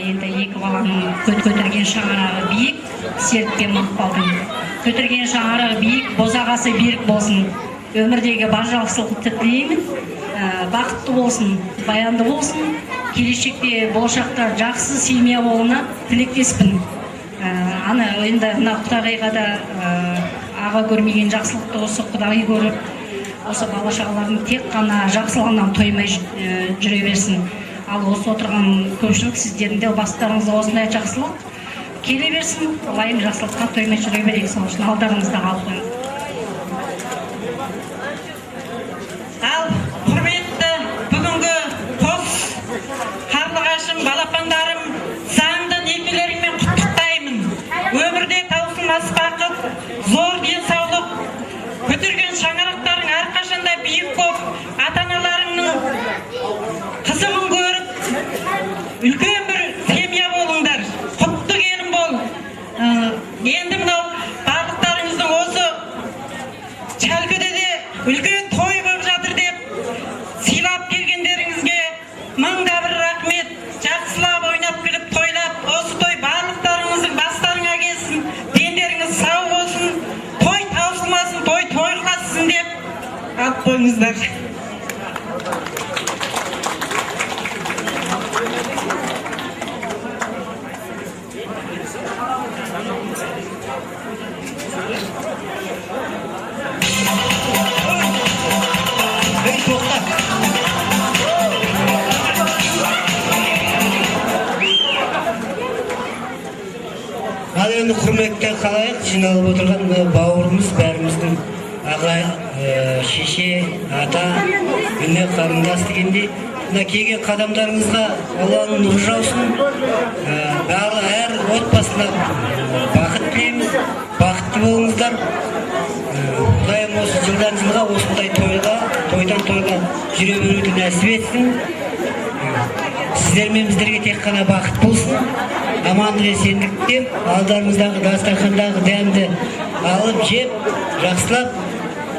енді екі баланың көтерген шаңырағы биік, Серікке Мақпалдың көтерген шаңырағы биік, босағасы берік болсын. Өмірдегі бар жақсылықты тілеймін. Бақытты болсын, баянды болсын. Келешекте, болашақта жақсы семья болуына тілектеспін. Аны енді мына Құдағайға да аға көрмеген жақсылықты осы Құдағай көріп, осы бала-шағалардың тек қана жақсылығынан тоймай жүре берсін. Ал осы отырған көпшілік сіздердің де бастарыңызда осындай жақсылық келе берсін. Лайым жақсылыққа тоймай жүре берейік. Сол үшін алдарыңызда қалып қойыңыз. Ал құрметті бүгінгі қос қарлығашым, балапандарым, заңды некелеріңмен құттықтаймын. Өмірде таусылмас бақыт, зор денсаулық, көтерген шаңырақтарың әрқашанда биік болып, ата-аналарыңның қызығын көріп, үлкен бір семья болыңдар. Құтты келін бол. Енді мынау барлықтарыңыздың осы Шәлкіде де үлкен той болып жатыр деп сыйлап келгендеріңізге мыңда бір рахмет. Жақсылап ойнап келіп тойлап, осы той барлықтарыңыздың бастарыңа келсін, дендеріңіз сау болсын, той таусылмасын, той тойғызсын деп алып қойыңыздар. Ал енді құрметті қалайық, жиналып отырған бауырымыз, бәріміздің аға, шеше, ата, үні, қарындас дегендей, мына келген қадамдарыңызға Алланың нұры жаусын. Әр отбасына бақыт тілейміз, бақытты болыңыздар. Құдайым осы жылдан жылға осындай тойдан тойға жүре беруді нәсіп етсін. Сіздер мен біздерге тек қана бақыт болсын. Амандық есендікте алдарыңыздағы дастархандағы дәмді алып жеп, жақсылап,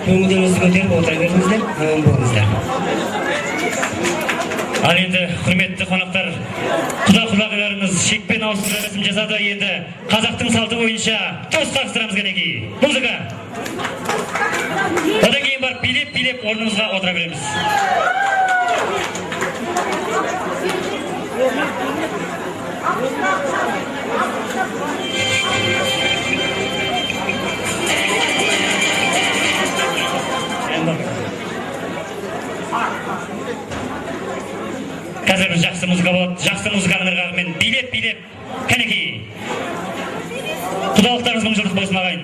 көңілдеріңізді көтеріп отыра беріңіздер, аман болыңыздар. Ал енді құрметті қонақтар, құда-құдағиларымыз шекпен ауыстыру рәсім жасады. Енді қазақтың салты бойынша тост тапсырамыз кәнекей. Музыка. Одан кейін барып билеп орнымызға отыра береміз. Қазір біз жақсы музыка болады, жақсы музыканың ырғағымен билеп кәнекей. Құдалықтарыңыз мың жылдық болсын ағайын.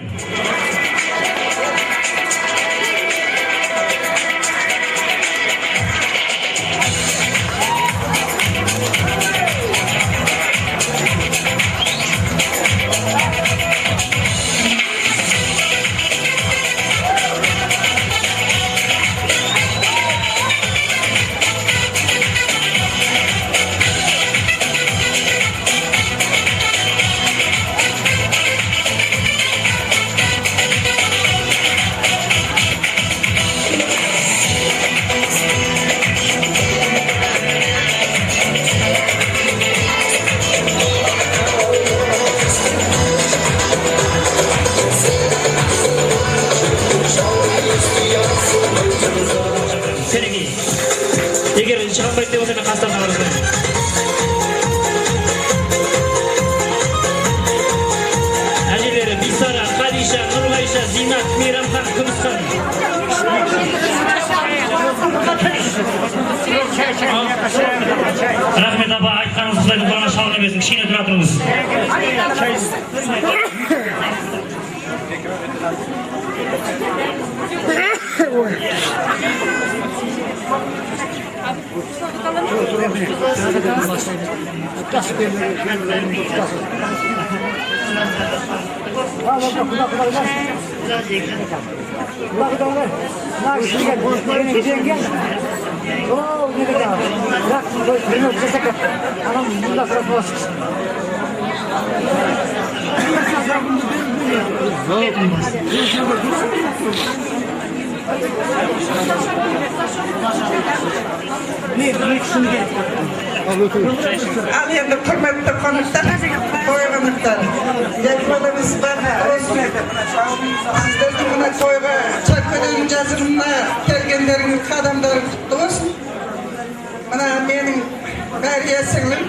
Егер шығанбайды деп болса, мен қастарына барғызбаймын. Әжелері Бисара, Хадиша, Нұрғайша, Зинат, Мейрамхан, Күмісхан. Рахмет апа, айтқаныңыз Құдайдың Құраны шалына берсін, кішкене тұра тұрыңыз. Ne, Al endi hurmatli qonaqlar, to'yganlar. Yakmalamiz barcha o'smak. Sizlarning buna to'yga chakkadan jazirma kelganlaringiz qadamlaringiz qutlu bo'lsin. Mana mening Mariya singlim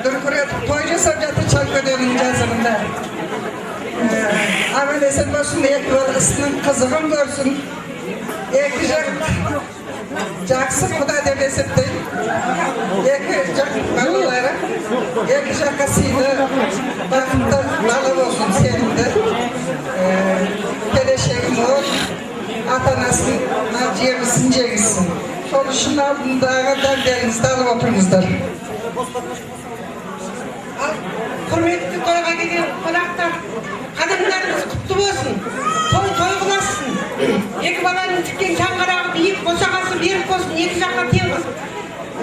Durkuret to'y jasab jatdi chakkadan jazirda. Amelesen başında ek balasının kızığım görsün. Eki jak jaksı kuda devesette. Eki jak balaları. Eki jakasıyla bakımda bala olsun senin de. Peleşeğim ol. Atanasın, narciyemizin cegisin. Soluşun altında derlerinizde alıp oturunuzlar. Hürmetli toyga gelgen konaklar. Kadınlarımız kutlu olsun. Toy kılasın. Eki balanın tükken çangarağı büyük, bosağası büyük olsun. Eki жаққа тең olsun.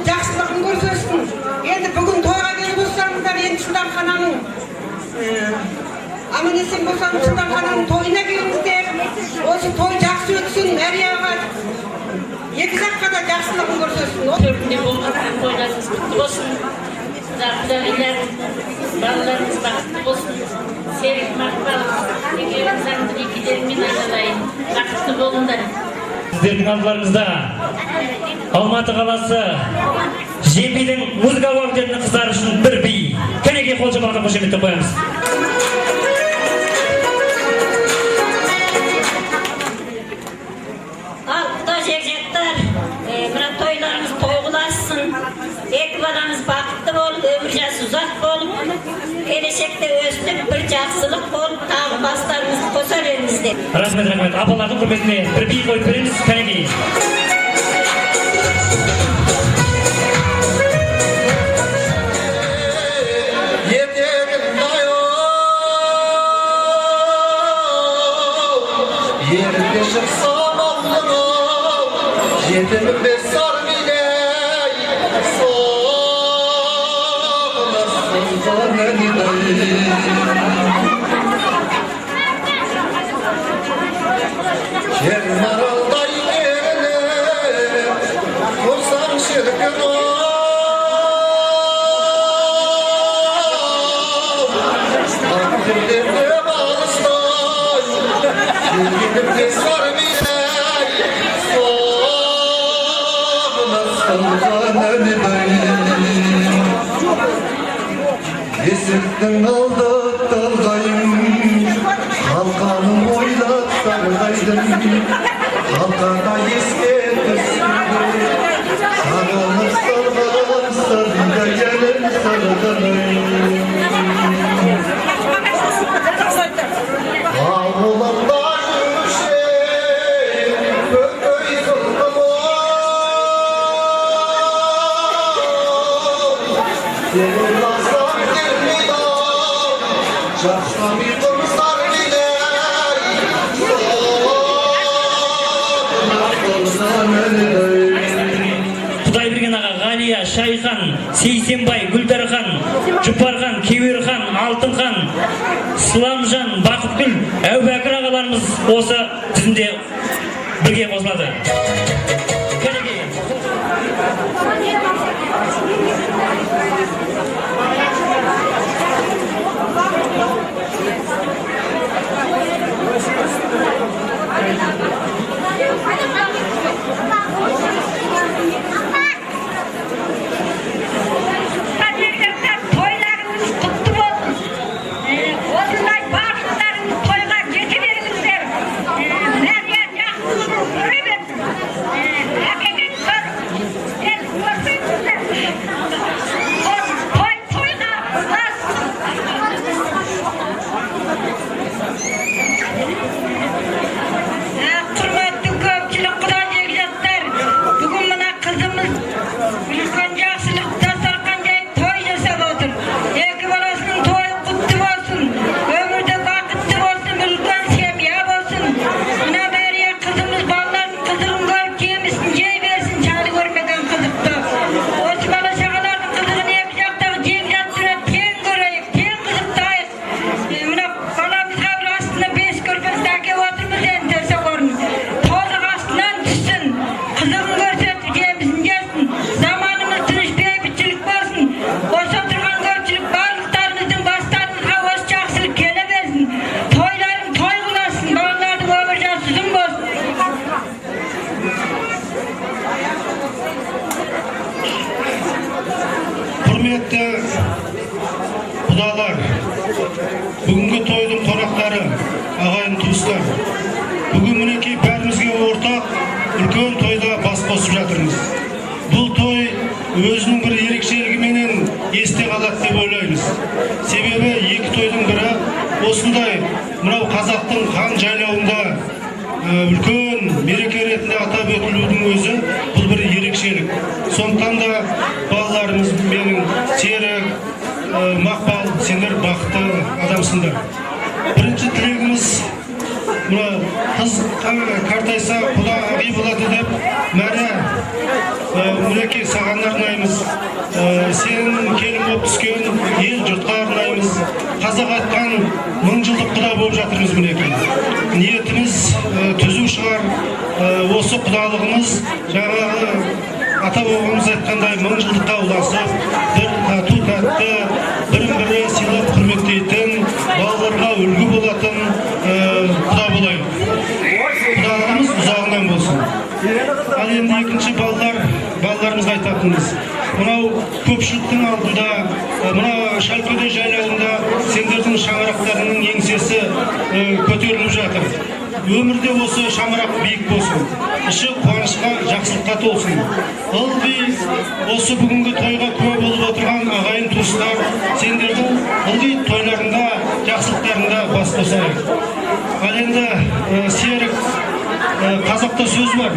Жақсылығын көрсөсün. Endi bugün toyga gelip olsanızlar, endi şundan kananın aman esen bolsanız şundan kananın toyuna gelingizler. Osu toy жақсы ötsün, Mariyaga. Eki жаққа da жақсылығын көрсөsün. Төртінде болған toylarınız kutlu olsun. Zafiler, ballarınız baqıtlı olsun. Sevik maqbal, ekerinizden ikilerмен айналайын. Baqıtlı болыңдар. Сіздердің алдыларыңызда Алматы қаласы Жембидің музыка факультетінің қыздары үшін бір би. Кәнекей қол шапалақтап қошеметтеп қоямыз. Al, құда жек-жектар, мына тойларыңыз тоғыласын. Екі балаңыз бақытты болып, өмір жасы ұзақ болып, келешекте өстіп бір жақсылық болып, тағы бастарыңызды қоса беріңіздер. Рахмет, рахмет. Апалардың құрметіне бір би қойып береміз. Кәнекей. Yerinde çıksam Allah'ım, yetimde sar biley, soğulasın zaneni dayı. Yer maralday yerine, kursan şirkin ol. Takdirde bağıştay, yetimde sar biley, soğulasın zaneni dayı. Esirttin aldattaldayım, halkanım oylap sarıdaydım. Halkada eske düşsündü, sarılır sarılır sarıda gelir sarıdanayım. Ağulamda yürüşeyim, köy kıldım ol. Senin aslan girmiyor, жақсы bir kımsar biley, soğulasın ölüdey. Құдайберген аға, Ғалия, Шайхан, Сейсенбай, Гүлдархан, Жұпархан, Кеуерхан, Алтынхан, Сыламжан, Бақытгүл, Әубәкір ағаларымыз осы тізімде бірге қосылады. Кәнекей. Toylarınız kutlu olsun. Осындай бақыттарыңыз тойға жете беріңіздер. Мәриям жақсылығын көре берсін. Құрметті құдалар, бүгінгі тойдың қонақтары, ағайын туыстар, бүгін мінекей бәрімізге ортақ үлкен тойда бас қосып жатырмыз. Бұл той өзінің бір ерекшелігіменен есте қалады деп ойлаймыз. Себебі екі тойдың бірі осындай мынау қазақтың хан жайлауында үлкен мереке ретінде атап өтілудің өзі бұл бір ерекшелік. Сондықтан да балаларымыз менің Серік, Мақпал, сендер бақытты адамсыңдар. Бірінші тілегіміз мына қыз қартайса құда ағи болады деп мәрі мінекей саған арнаймыз. Сен келін болып түскен ел жұртқа арнаймыз. Қазақ айтқан 1000 жылдық құда болып жатырмыз мінекей. Ниетіміз түзу шығар. Осы құдалығымыз жаңағы ата бабамыз айтқандай 1000 жылдыққа ұласып, бір тату тәтті, бірін-бірі сыйлап құрметтейтін, балаларға үлгі болатын құда болайық. Құдалығымыз ұзағынан болсын. Ал енді екінші балаларымызға айтатынымыз. Мынау көпшіліктің алдында, мына Шалкөде жайлауында сендердің шаңырақтарының еңсесі көтеріліп жатыр. Өмірде осы шаңырақ биік болсын, іші қуанышқа, жақсылыққа толсын. Ылғи осы бүгінгі тойға куә болып отырған ағайын туыстар, сендердің ылғи тойларында, жақсылықтарында бас қосайық. Ал енді Серік, қазақта сөз бар.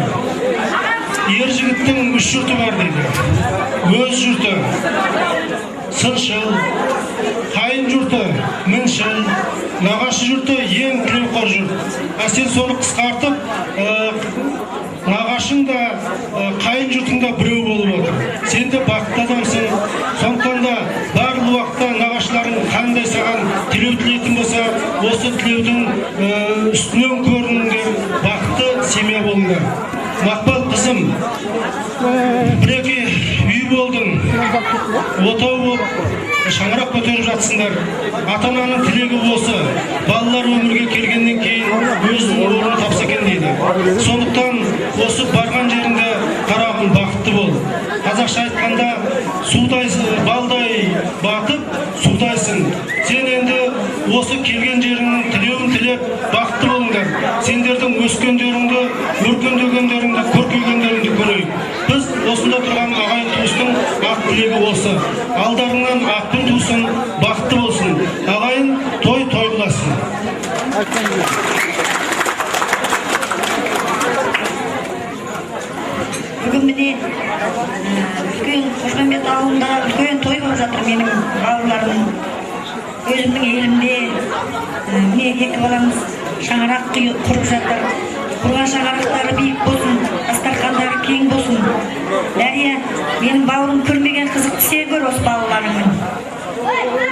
Ер жігіттің 3 жұрты бар дейді. Өз жұрты сыншыл, қайын жұрты міншіл, нағашы жұрты ең тілеуқор жұрт. Сен соны қысқартып, нағашың да, қайын жұртың да біреу болып отыр. Сен де бақытты адамсың. Сондықтан да барлық уақытта нағашыларың қандай саған тілеу тілейтін болса, осы тілеудің үстінен көрініңдер, бақытты семья болыңдар. Мақпал қызым, бірекей үй болдың, отау болып, шаңырақ көтеріп жатсыңдар. Ата-ананың тілегі осы. Балалар өмірге келгеннен кейін өзінің орнын тапса екен дейді. Сондықтан осы барған жеріңде қарағым бақытты бол. Қазақша айтқанда балдай батып, судайсың. Сен енді осы келген жеріңнің тілеуін тілеп бақытты болыңдар. Сендердің өскендеріңді, өркендегендеріңді, көркейгендеріңді көрейік. Біз осында тұрған ағайын туыстың ақ тілегі осы. Алдарыңнан ақтың тусын, бақытты болсын. Ағайын той қыласын. Бүгін міне үлкен Қошқанбет ауылында үлкен той болып жатыр менің бауырларым. Өзімнің елімде міне екі баламыз шаңырақ құрып жатыр. Құрған шаңырақтары биік болсын, дастархандары кең болсын. Дәрия, менің бауырым көрмеген қызықты сен көр осы балаларыңның.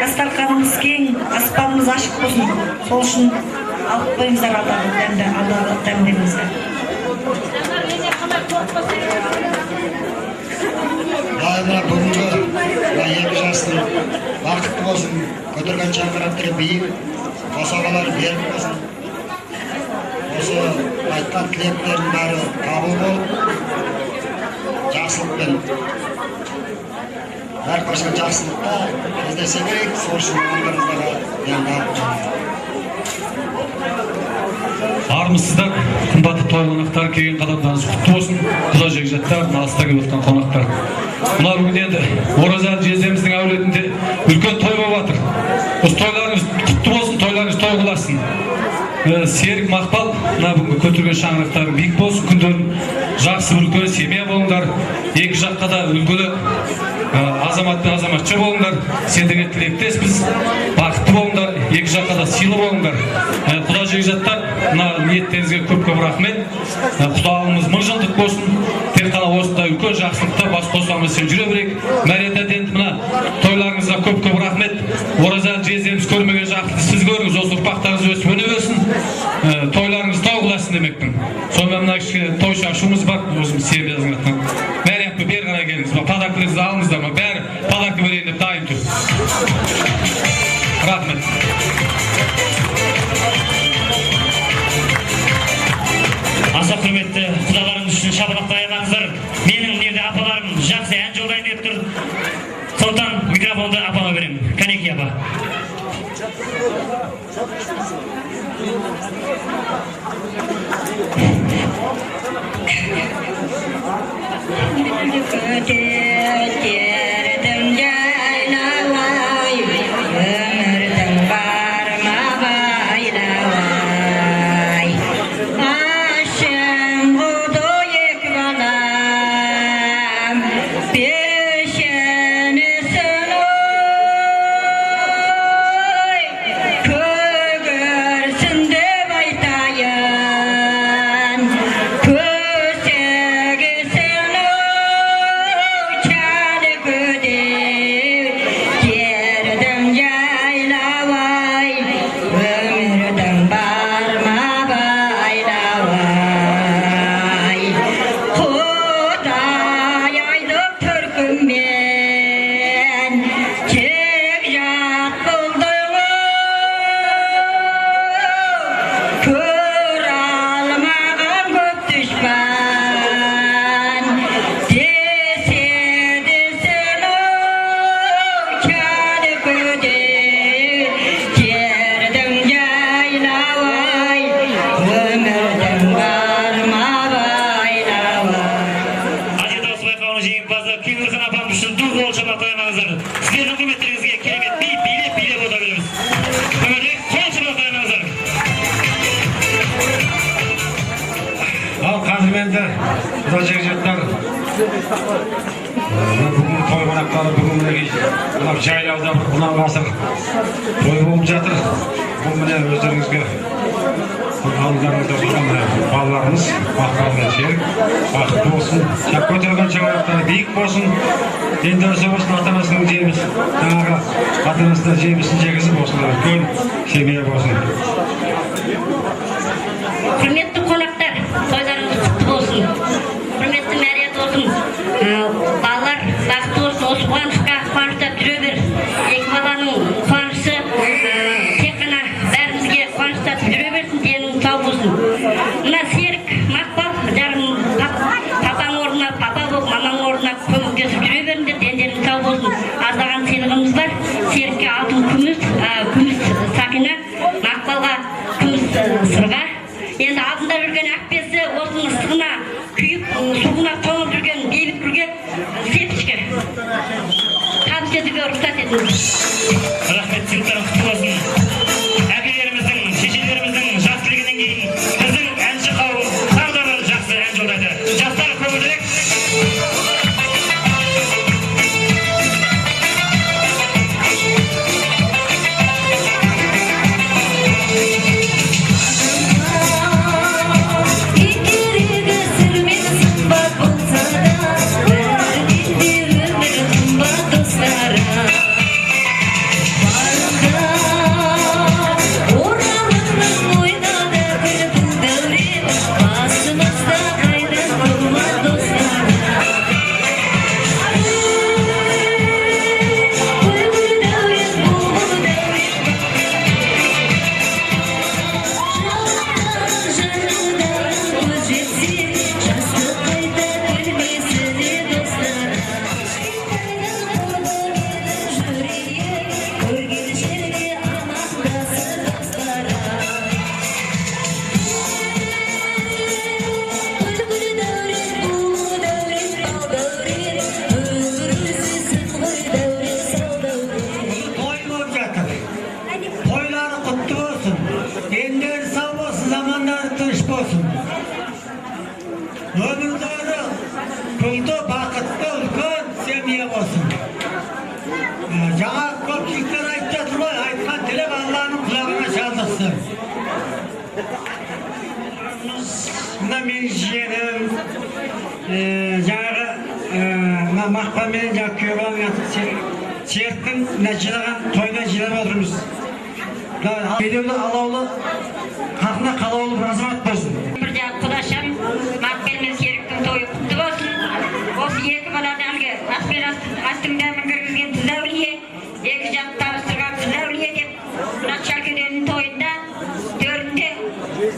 Дастарханымыз кең, аспанымыз ашық болсын. Сол үшін алып қойыңыздар алдағы дәмдеріңізді. Мына бүгінгі екі жастың бақытты болсын, көтерген шаңырақтары биік, қосағалары берік болсын. Осы айтқан тілектердің бәрі қабыл болып, жақсылықпен, әрқашан жақсылықта кездесе берейік, сол үшін балаларыңызға енді армысыздар, қымбатты той қонақтар, келген қадамдарыңыз құтты болсын. Құда жекжаттар, алыста келіп отқан қонақтар. Мына бүгін енді Оразалы жездеміздің әулетінде үлкен той болып жатыр. Осы тойларыңыз құтты болсын, тойларыңыз той қыласын. Серік, Мақпал, мына бүгінгі көтерген шаңырақтары биік болсын, күндерін жақсы үлкен семья болыңдар. Екі жаққа да үлгілі азамат пен азаматша болыңдар. Сендерге тілектеспіз, бақытты болыңдар, екі жаққа да сыйлы болыңдар. Құда жекжаттар, мына ниеттеріңізге көп-көп рахмет. Құдалығымыз 1000 жылдық болсын. Тек қана осындай үлкен жақсылықта бас қосамыз сен жүре берейік. Мәрет енді мына тойларыңызға көп-көп рахмет. Оразалы жездеміз көрмеген жақсылықты сіз көріңіз, осы ұрпақтарыңыз өсіп өне берсін. Тойларыңыз той қыласын демекпін. Сонымен мына кішкене той шашуымыз бар, өзіміз семьяның атынан. Мәриямпы бері қарай келіңіз, подаркаларыңызды алыңыздар ма? Бәрі подарка берейін деп дайын тұр. Рахмет. Аса құрметті құдаларымыз үшін шапалақтай алаңыздар. Менің апаларым жақсы ән жолдайын деп тұр. Sonuçtan mikrofonda apama vereyim. Kaneki apa. Бүгін той қонақтары бүгін мына жайлауда ұлан ғасыр той болып жатыр. Бұл міне өздеріңізге алдарыңызда тұрған балаларымыз Мақпал мен Серік бақытты болсын, көтерген шаңырақтары биік болсын, дендерсі болсын, ата-анасының жеміс, жаңағы ата-анасына жемісін жегізіп болсын, үлкен семья болсын. Құрметті қонақтар, тойларыңыз құтты болсын. Құрметті мәрия болсын. Балалар бақытты болсын, осы қуанышқа қуаныштап жүре бер. Екі баланың қуанышы тек қана бәрімізге қуаныштап жүре берсін, денің сау болсын. Мына Серік, Мақпал, жарым папаң орнына папа болып, мамаң орнына көмектесіп жүре беріңдер, дендерің сау болсын. Аздаған сыйлығымыз бар. Серікке алтын күміс сақина, Мақпалға күміс сырға. Енді алдында жүрген Ақбесі осының ыстығына күйіп, суына тоңып жүрген Бейбітгүлге сепішке табыс етуге рұқсат етіңіз. Рахмет, сыйлықтарың құтты болсын. Әкелеріміздің, шешелеріміздің жас келгеннен кейін біздің әнші қауым тағы да бір жақсы ән жолдайды. Жастар көбірек. Ömürleri kıldı, bakıttı, ülkün semiye olsun. Жаңа көпшіліктер айтып жатыр ғой, айтқан тілек Алланың құлағына шалдықсын. Мына менің жиенім, жаңағы Мақпал мен күйеуім Серіктің жинаған тойына жинап отырмыз. Бедеулі алаулы, қақына қалаулы бір азамат болсын. Бір жағы құдашым, Мақпал мен Серіктің тойы құтты болсын. Осы екі баладанғы аспен астыңда мінгіргізген Түзәулие, екі жақ табыстырған Түзәулие деп, мына Шалкеденің тойында төрінде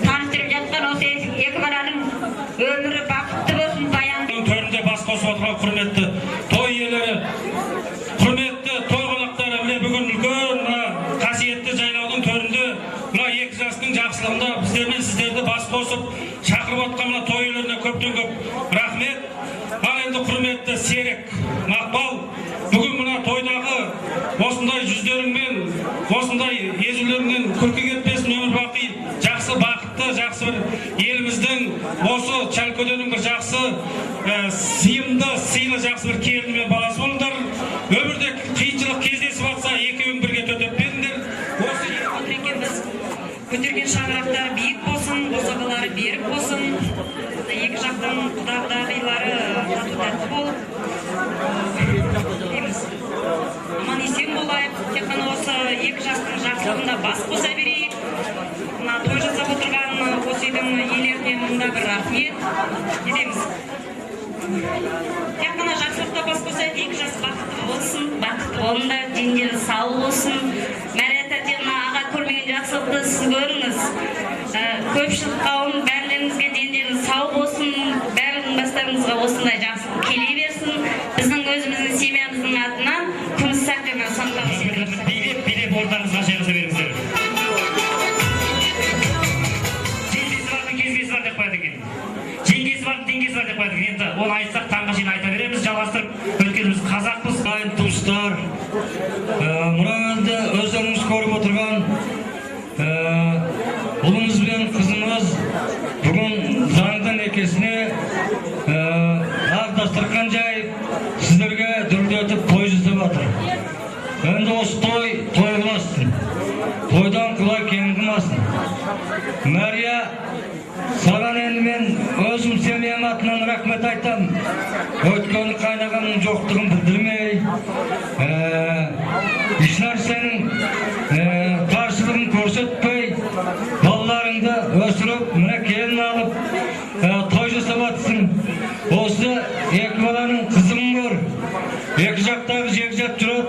таныстырып жатқан осы екі баланың өмірі бақытты болсын, баян. Төрінде бас қосып отырған құрметті той иелері, Серік, Мақпал, бүгін мына тойдағы осындай жүздеріңмен, осындай езулеріңнен күлкі кетпесін, өмір бақи жақсы, бақытты, жақсы бір еліміздің осы Чалкөденің бір жақсы, сыйымды, сыйлы жақсы бір келін мен баласы болыңдар. Өмірде қиыншылық кездесіп жатса, екеуің бірге төтеп беріңдер. Көтерген шаңырақтары биік болсын, босағалары берік болсын, екі жақтың құда-құдағилары тату-тәтті болып, аман есен болайық, тек қана осы екі жақтың жақсылығында бас қоса берейік. Той жасап отырған осы үйдің иелеріне мында бір рахмет етеміз. Тек қана жақсылықта бас қоса, екі жас бақытты болсын, бақытты болыңдар, денделі сау болсын. Аға көрмеген жақсылықты сіз көріңіз. Көпшілік қауым бәріңізге денделі сау болсын, бәріңіздің бастарыңызға осындай жақсылық келе берсін. Біздің өзіміздің семьямыздың атынан күміс сақпен сонтамыз. Билеп ортаңызға жайғаса беріңіздер. Жеңгесі бардың кезгесі бар деп қояды екен. Жеңгесі бардың теңгесі бар деп қояды екен. Енді оны айтсақ таңға шейін айта береміз, жалғастырып. Өйткені қазақпыз. Ағайын туыстар, мына енді өздеріңіз көріп отырған ұлымыз бен қызымыз бүгін заңды некесіне ақ дастархан жайып сіздерге дүрлетіп той жасап жатыр. Енді осы той қыласын, тойдан құлай кең қылмасын. Мәрия, саған енді мен өзім семьям атынан рахмет айтам. Өткені қайнағамның жоқтығын білдірмей, ешнәрсенің қарсылығын көрсетпей, балаларыңды өсіріп, мына келін алып, той жасап жатсың. Осы екі баланың қызын көр, екі жақтағы жекжат жүріп,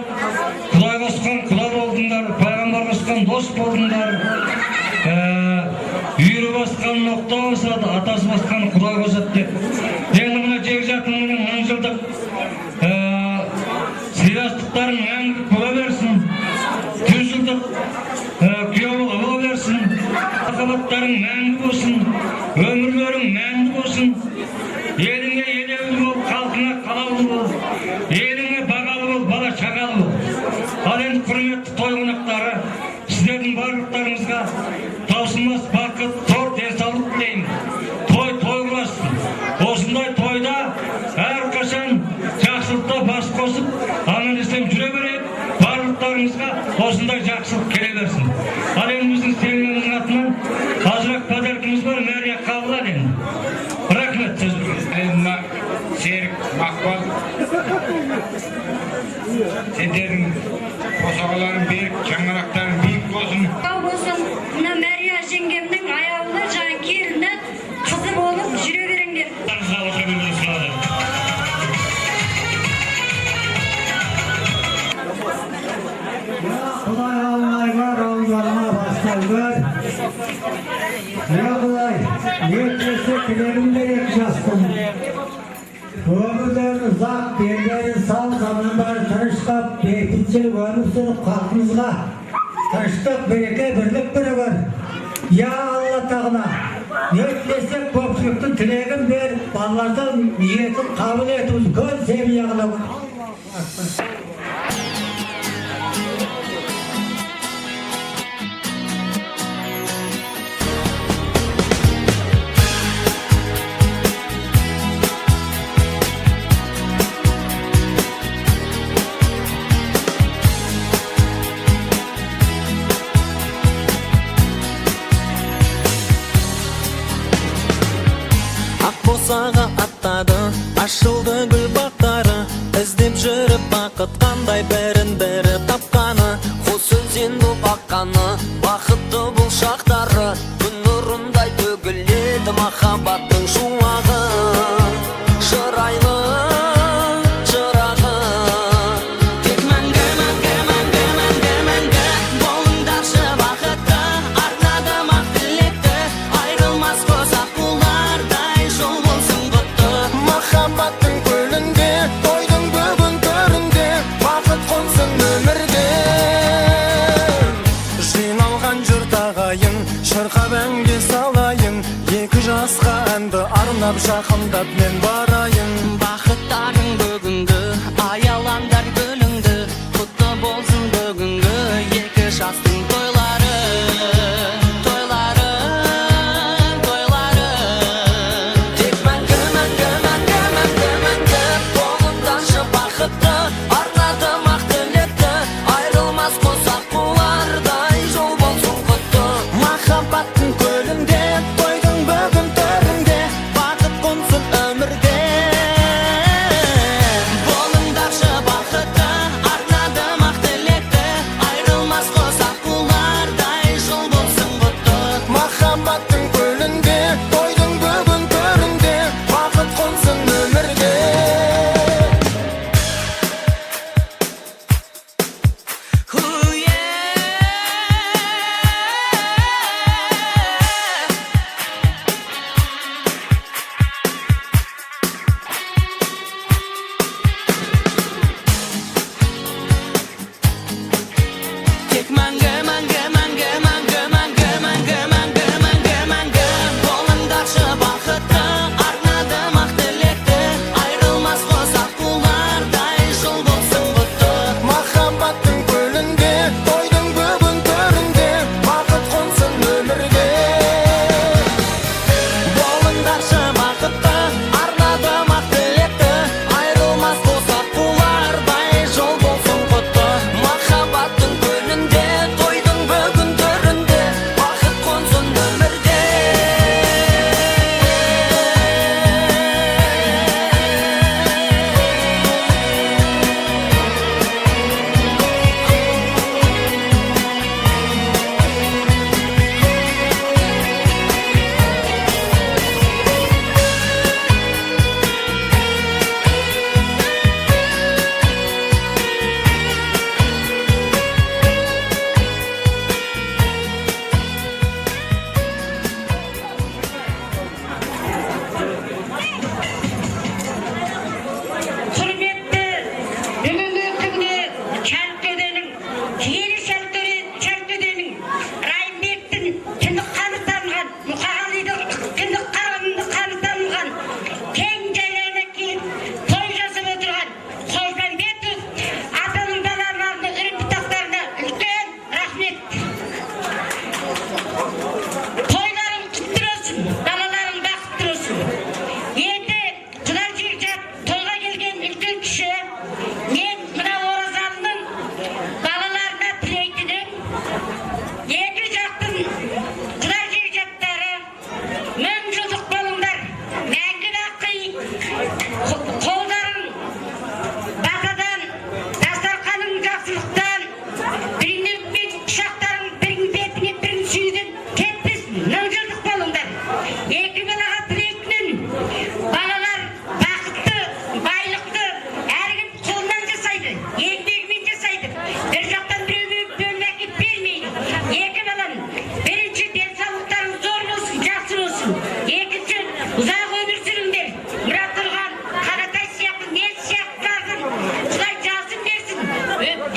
Құдай қосқан құда болдыңдар, пайғамбар қосқан дос болдыңдар. Үйірі басқан ноқта қосады, атасы басқан Құдай қосады деп. Енді мына жекжатының 1000 жылдық сыйластықтарын мәңгілік бола берсін. 100 жылдық күйеулігі бола берсін. Махаббаттарың мәңгі болсын, өмірлерің мәңгі болсын. Еліңе елеулі бол, халқыңа қалаулы бол. Еліңе бағалы бол, бала шағалы бол. Ал енді құрметті той қонақтары, сіздердің барлықтарыңызға таусылмас бақыт, зор денсаулық тілеймін. Той қыласын. Осындай тойда әрқашан жақсылықта бас қосып, аман есен жүре берейік. Барлықтарыңызға осындай жақсылық келе берсін. Ал еліміздің семьямыздың атынан азырақ подаркіміз бар, Мәрия қабылдады енді. Рахмет сөз беріңіз. Серік, Мақпал, сендердің босағаларың берік, шаңырақтарың биік болсын. Сау болсын, мына Мәрия жеңгемнің аяулы жаңа келіні қызы болып жүре беріңдер. Құдай алмайғар ауылдарына басталғар. Құдай, ертесі тілегімде екі жастым. Өмірлерін ұзақ, белдерін сау, замандары тыныштап, бейбітшілік өмір сүріп халқымызға тыныштық, береке, бірлік бірігір. Я Алла тағала, ниеттесек көпшіліктің тілегін бер, балалардың ниетін қабыл етуіміз көн семья қылып. Босаға аттады, ашылды гүл бақтары, іздеп жүріп бақыт қандай бірін-бірі тапқаны, қос өзен боп аққаны, бақытты бұл шақтары, күн нұрындай төгіледі махаббаттың шуағы. Шырайлы шырағы, тек мәңгі, мәңгі, мәңгі, мәңгі, мәңгі болыңдаршы бақытты, артады ақ тілекті, айрылмас қосақ қолдардай жол болсын құтты. Махаббаттың көлінде, тойдың бүгін төрінде, бақыт қонсын өмірге. Жиналған жұрт ағайын, шырқап әнге салайын, екі жасқа әнді арнап жақындап мен барайын. Бақыттарың бүгін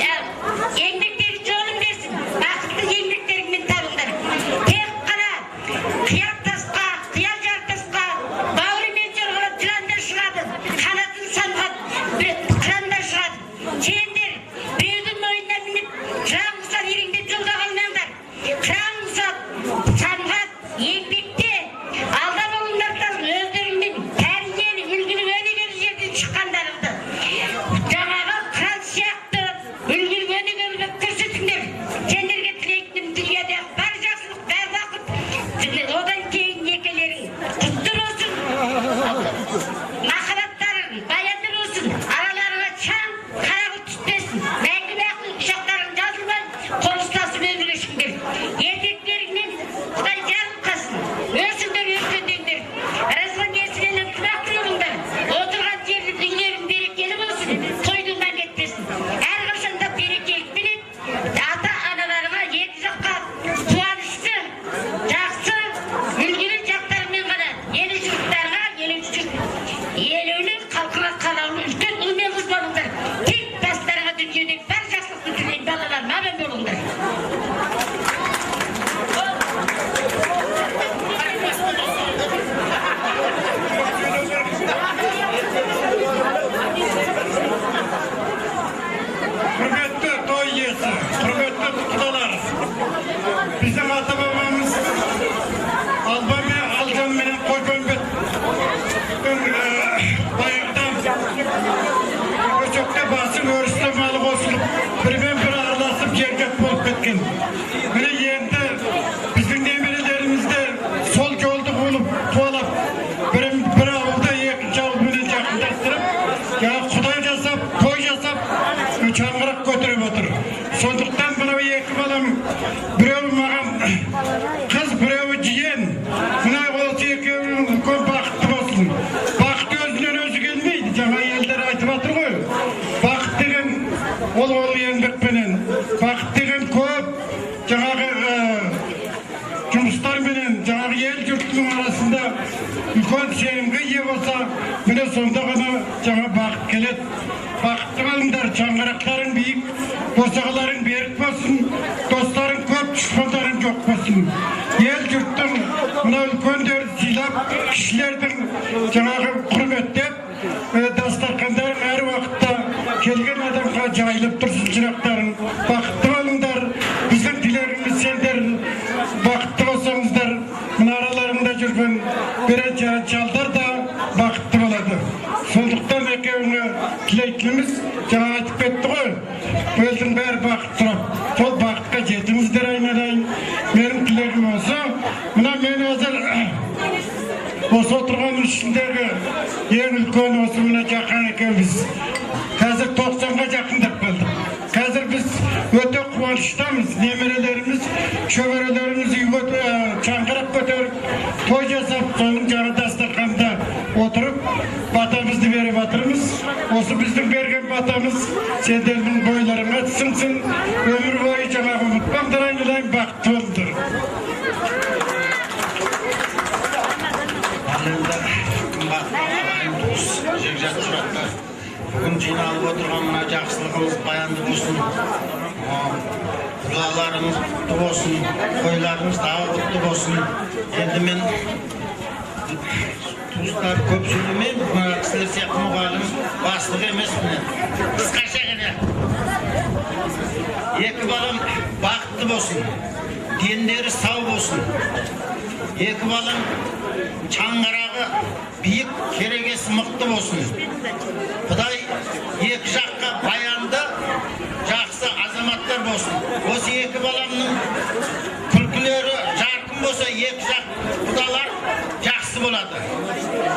Еңбектері жолын берсін. Бақытты еңбектеріңмен табыңдар. Тек қана қиял тасқа, қиял жартасқа, бауырымен жорғалап жыланда шығады. Қанатын самғап, қыранда шығады. Сендер біреудің мойнына мініп, қыран құсап ереңдеп жолда қалмаңдар. Қыран құсап, самғап, еңбекте алда болыңдар, өздеріңмен тәрбиелі, үлгілі, өнегелі жерден шыққандарыңды. Жаңағы қыран сияқты үлгілі, өнегелі болып көрсетіңдер. Сендерге тілейтінім дүниеде бар жақсылық, бар бақыт. Одан кейін некелерің құтты болсын. Махаббаттарың баянды болсын. Араларыңа шаң, қара бұлт түспесін. Мәңгі бақытты құшақтарың жазылмай, қол ұстасып өмірлесіңдер. Еркектеріңнен Құдай жарылқасын. Өсіңдер, өркендеңдер. Аразған несімен ынтымақты болыңдар. Отырған жердің үйлерің берекелі болсын. Тойдыңнан кетпесін. Әрқашанда берекелікпенен ата-аналарыңа екі жаққа қуанышты, жақсы, үлгілі жақтарымен ғана елі жұрттарға, елеулі халқына қалаулы үлкен ұл мен қыз болыңдар. Тек бастарыңа дүниедегі бар жақсылықты тілейін, балаларым аман болыңдар. Құрметті той иесі, құрметті құттықтаулар. Біздің ата-бабамыз алба мен алжан менен Қойкөмбет баяғыдан көшекте басып өрісте малы қосылып, бірімен бірі араласып жергек болып кеткен. Міне енді біздің немерелерімізді сол жолды болып қуалап, бір ауылда екінші ауылмен жақындастырып, Құдай жасап, той жасап, шаңырақ көтеріп отыр. Сондықтан мынау екі балам, біреуі маған қыз, біреуі жиен. Мына осы екеуінің үлкен бақытты болсын. Бақыт өзінен өзі келмейді. Жаңа елдер айтып жатыр ғой. Бақыт деген ол еңбекпенен. Бақыт деген көп жаңағы жұмыстарменен, жаңағы ел жұртының арасында үлкен сенімге ие болса, міне сонда ғана жаңа бақыт келеді. Бақытты болыңдар, шаңырақтарың биік, босағаларың берік болсын, достарың көп, дұшпандарың жоқ болсын. Ел жұрттың мына үлкендерді сыйлап, кішілердің жаңағы құрметтеп, дастархандарын әр уақытта келген адамға жайылып тұрсын жырақтарың. Бақытты болыңдар, біздің тілегіміз сендер бақытты болсаңыздар, мына араларында жүрген шалдар да бақытты болады. Сондықтан екеуіңе тілейтініміз жаңа айтып кетті ғой, елдің бәрі бақыт сұрап, сол бақытқа жетіңіздер айналайын. Менің тілегім осы. Мына мен өзір осы отырған ішіндегі ең үлкен осы мына жақан екеуміз. Қазір 90-ға жақындап қалдық. Қазір біз өте қуаныштамыз. Немерелеріміз, шөберелеріміз үйге шаңғырап көтеріп, той жасап, соның жаңа дастарханда отырып, батамызды беріп жатырмыз. Осы біздің берген батамыз сендердің бойларыңа сіңсін, өмір бойы жаңағы ұмытпаңдар, айналайын, бақытты болыңдар. Жекжат жұрақтар, бүгін жиналып отырған мына жақсылығымыз баянды болсын, құлаларымыз құтты болсын, қойларымыз дағы құтты болсын. Енді мен туыстар көп сөйлемеймін, мына кісілер сияқты мұғалім бастық емеспін. Қысқаша ғана екі балам бақытты болсын, дендері сау болсын. Екі балам шаңырағы биік, керегесі мықты болсын. Құдай екі жаққа баянды, жақсы азаматтар болсын. Осы екі баламның күлкілері жарқын болса, екі жақ құдалар жақсы болады.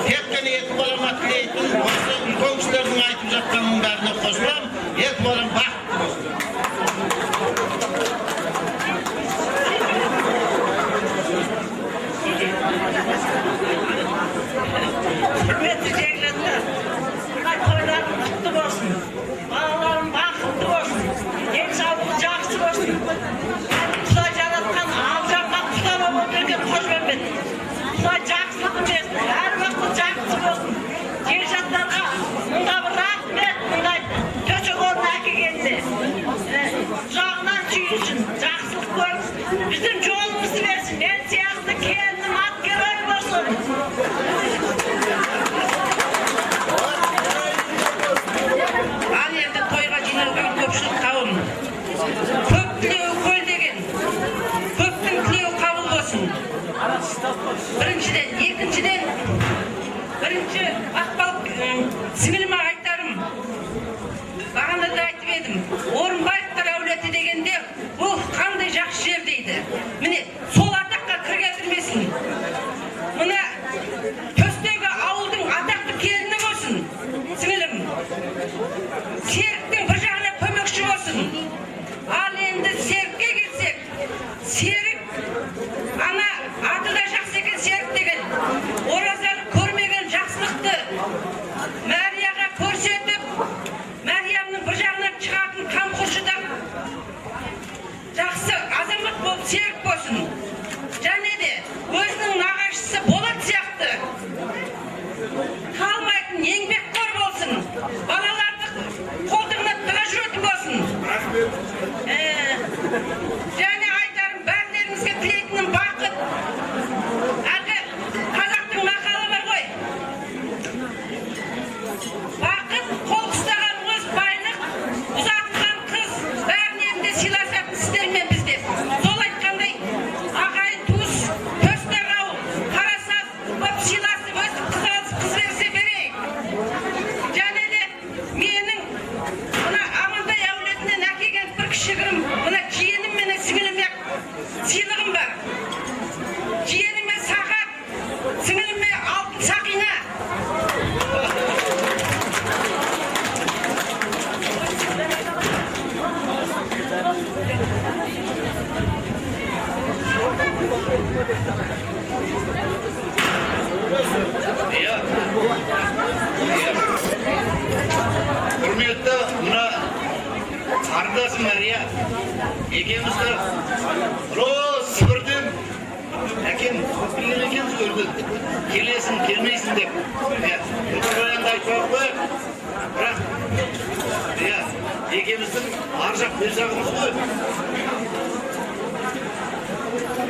Тек қана екі балама тілейтін, осы үлкен кісілердің айтып жатқанның бәріне қосылам, екі балам бақытты болсын. Құрметті жеңгендер, мына тойларың құтты болсын, балаларың бақытты болсын, денсаулығы жақсы болсын. Құдай жаратқан алжанға құда болып отырген Қожбембет. Құдай жақсылығын берсін, әр уақыт жақсы болсын. Жер жаттарға мына бір рахмет, мына төсек орын әкелгенде. Uzağından tüyüsün, жақсылық көрсün, bizim жолымызды versin. Ben сияқты kendim at gerek olsun. Ал енді тойға жиналған көпшілік қауым. Көп тілеу көл деген. Көптің тілеуі қабыл болсын. Біріншіден, екіншіден, бірінші Ақбал сіңіліме айтарым. Бағанда да айтып едім. Орынбаевтар әулеті дегенде, бұл қандай жақсы жер дейді. Міне, сол атаққа кір келтірмесін. Мына төстегі ауылдың атақты келіні болсын, сіңілім. Серіктің бір жағына көмекші болсын. Ал енді серікке келсек, серік, ана аты да жақсы екен серік деген. Оразалы көрмеген жақсылықты Мәрияға көрсетіп, Мәриямның бір жағынан шығатын қамқоршы да жақсы азамат болып серік болсын. Және де өзінің нағашысы болат сияқты қалмайтын еңбекқор болсын. Балаларды қолтығына тыға жүретін болсын. Және айтарым, бәрілеріңізге тілейтінім бақыт. Әлгі қазақтың мақалы бар ғой. Бақыт қол ұстаған өз байлық, ұзатқан қыз, бәрінен де сыйласатын сіздермен бізде. Сол айтқандай ағайын туыс, төстер ауыл, қарасаз, көп сыйласып өстіп қыз алысып қыз берсе берейік. Және де менің мына Амантай әулетінен әкелген бір кішігірім, мына жиенім мен сіңіліме сыйлығым бар. Жиеніме сағат, сіңіліме алтын сақина. Құрметті мына қарындасым Мария екеумізді Сібірден әкем білген екенбіз көрді. Келесің, келмейсің деп. Өтірбаянды айтпақ қой. Бірақ екеуміздің ар жақ бер жағымыз ғой.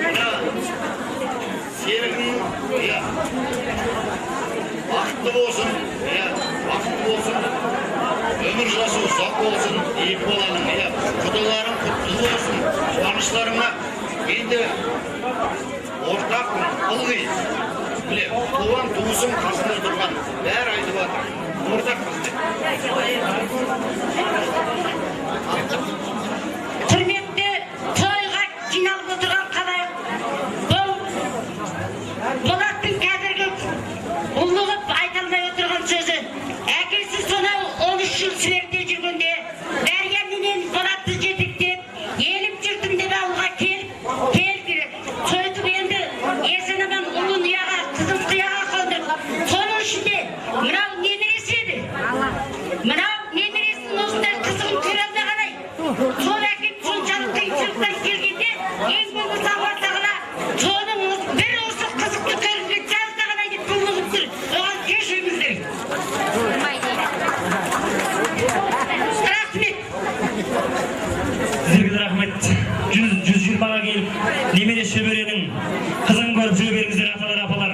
Мына серігің бақытты болсын, бақытты болсын. Ömür жасы ұзақ болсын, екі баланың, құдаларың құтты болсын, қуаныштарыңа енді ортақпын, ылғи. Біле, туған туысым қасында тұрған, бәрі айтып жатыр. Ортақпыз деп. Құрметті тойға жиналып отырған қалайық. Бұл Болаттың қазіргі ұлығып айталмай отырған сөзі. Әкесі сонау 13 жыл сіберде жүргенде Мәрияменен Болатты жетектеп, еліп жүрдім деп ауылға келіп, сөйтіп енді есінімін ұлын ұяға, қызым қияға қондырып. Соның ішінде мынау немересі еді. Мынау немересінің осындай қызығын көре алмағандай. Сол әкем соншалық қиыншылықтан келгенде ең болмаса ортағына соның бір осы қызықты көрінге жаздағандай деп бұлығып тұр. Оған кешіріңіздер. Рахмет. Сіздерге рахмет. 120-ға келіп, немере шөберенің қызын көріп жүре беріңіздер, аталар, апалар.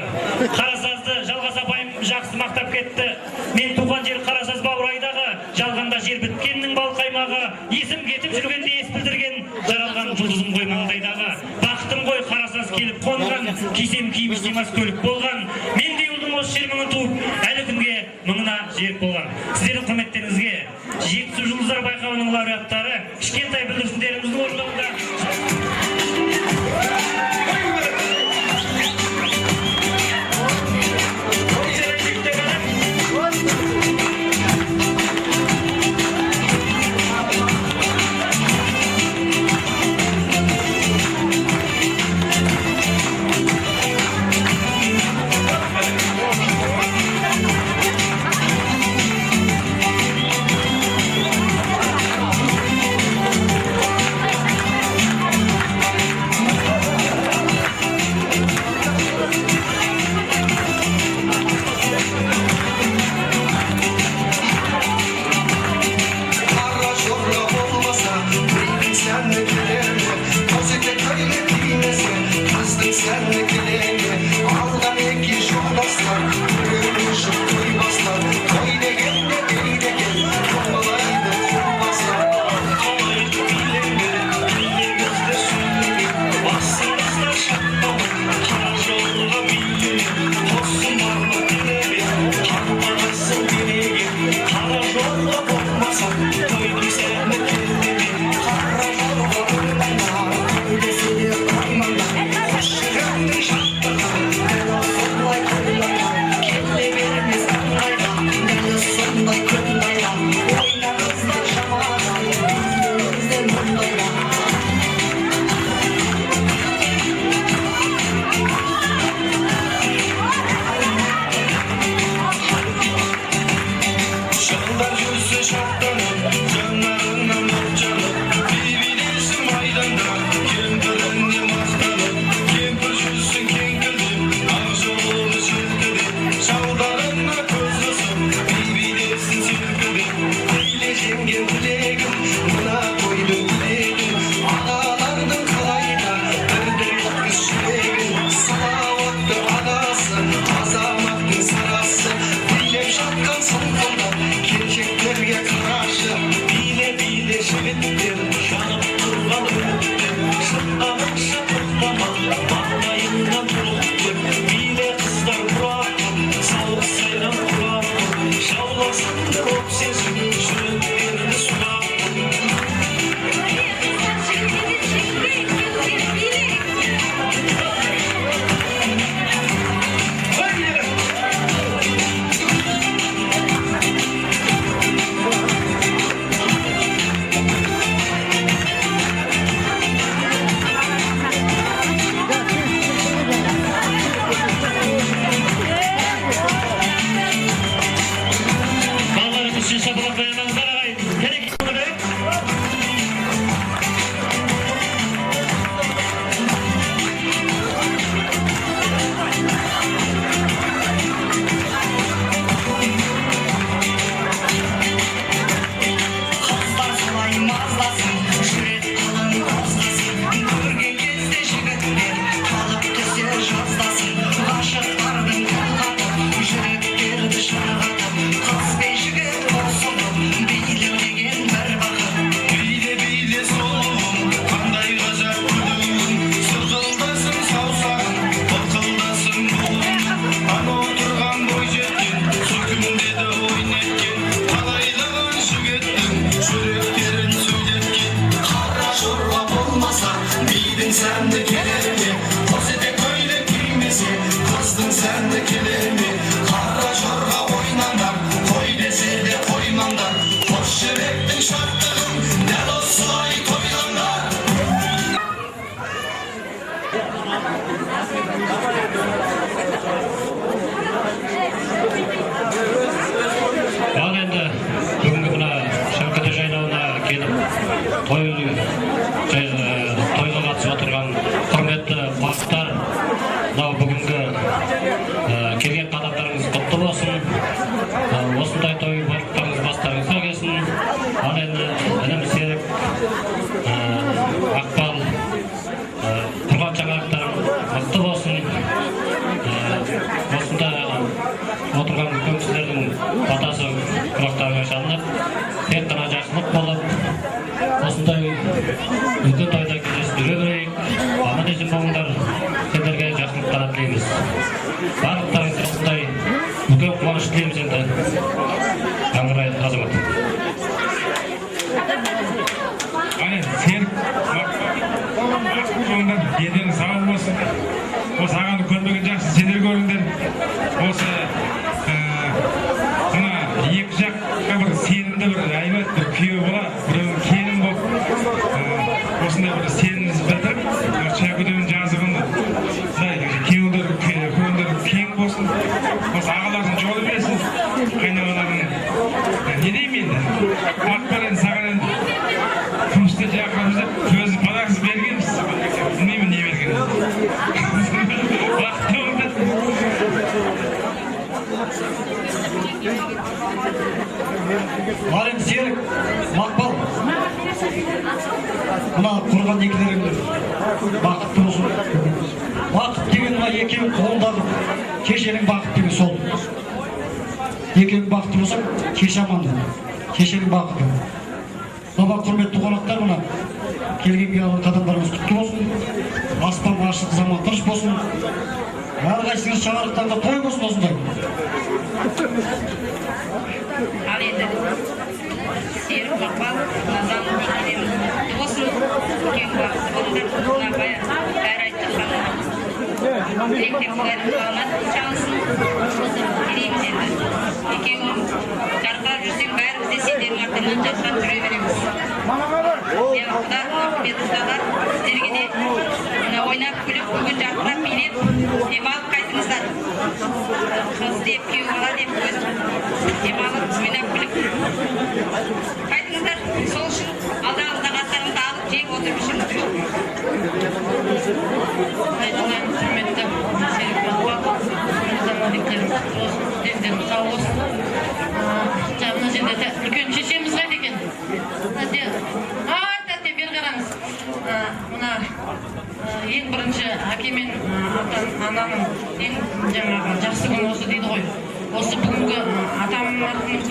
Қарасазды Жалғас апайым жақсы мақтап кетті. Мен туған жер Қарасаз Баурайдағы, жалғанда жер біткеннің балқаймағы, есім кетіп жүргенде ес білдірген, жаралған жұлдызым ғой маңдайдағы. Бақытым ғой Қарасаз келіп қонған, кисем киім істемас көлік болған. Мен де ұлдың осы жер мыңын туып, әлі күнге мыңына жерік болған. Сіздердің құрметтеріңізге жетісу жұлдыздар байқауының лауреаттары кішкентай бүлдіршіндеріміздің орындауында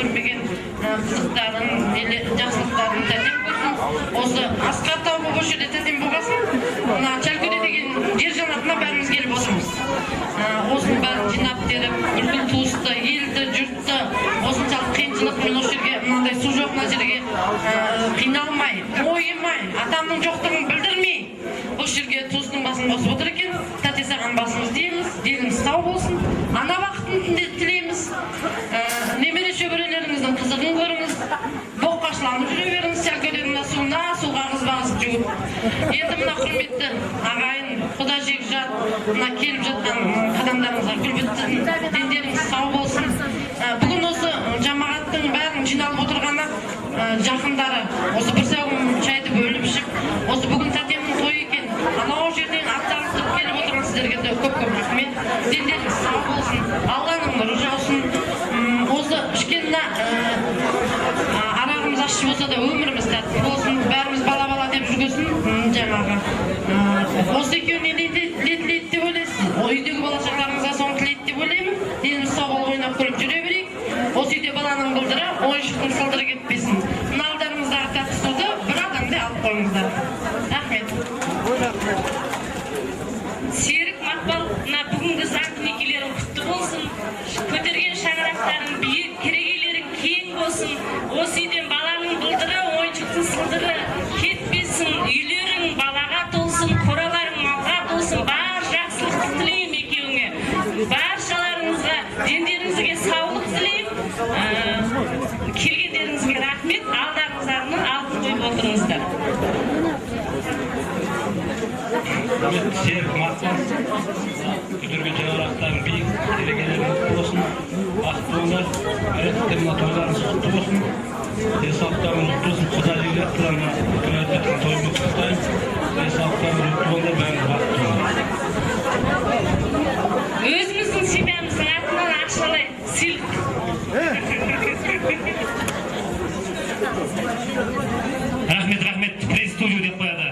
Көрмеген қызықтарын, жақсылықтарын тәтем көрсін. Осы Асқар тауы бұл жерде тәтем болғасын, мына Чалкөде деген жер жанатына бәріміз келіп отырмыз. Осының бәрін жинап теріп, үлкен туысты, елді, жұртты, осыншалық қиыншылықпен осы жерге мынандай су жоқ мына жерге қиналмай, мойымай, атамның жоқтығын білдірмей, осы жерге туысының басын қосып отыр екен. Тәте саған басымыз дейміз, деніңіз сау болсын, ана бақытын тілейміз, немере шөберелеріңіздің қызығын көріңіз, боққашыланып жүре беріңіз, Чалкөденің суына суға қызбаңыз жүгіп. Енді мына құрметті ағайын, құда жекжат, мына келіп жатқан қадамдарыңызға күлбітті дендеріңіз сау болсын. Бүгін осы жамағаттың бәрін жиналып отырғаны жақындары, осы бір сәуім шайды бөліп ішіп, осы бүгін тәтемнің тойы екен, анау жерден аттанысып келіп отырған сіздерге де көп-көп рахмет. Дендеріңіз сау болсын, Алланың нұры жаусын. Осы ішкеніне арағымыз ащы болса да өміріміз тәтті болсын, бәріміз бала-бала деп жүргесін. Жаңағы осы екеуіне не тілейді деп ойлайсыз? Үйдегі бала-шағаларыңызға соны тілейді деп ойлаймын. Деніміз сау болып ойнап күліп жүре берейік. Осы үйде баланың бұлдыры, ойыншықтың сылдыры кетпесін. Мына алдарыңыздағы тәтті суды бір адамдай алып қойыңыздар. Рахмет. Серік Мақпал, бүгінгі заңды некелерің құтты болсын. Көтерген шаңырақтарың биік, керегелерің кең болсын. Осы үйден баланың бұлдыры, ойыншықтың сылдыры кетпесін. Үйлерің балаға толсын, қораларың малға толсын. Бар жақсылықты тілеймін екеуіңе. Баршаларыңызға, дендеріңізге саулық тілеймін. Келгендеріңізге рахмет. Алдарыңыздардың алтын қойып отырыңыздар. Серік Мақпал, көтерген шаңырақтарың биік, керегелерің құтты болсын. Бақытты болыңдар, мына тойларыңыз құтты болсын. Денсаулықтарың құтты болсын. Құда жекжаттыларына өтіп жатқан тойымыз құттықтаймын. Денсаулықтарың құтты болыңдар, бәріңіз бақытты болыңдар. Өзіміздің семьямыздың атынан ақшалай сыйлық. Рахмет, пресс-студию деп қояды.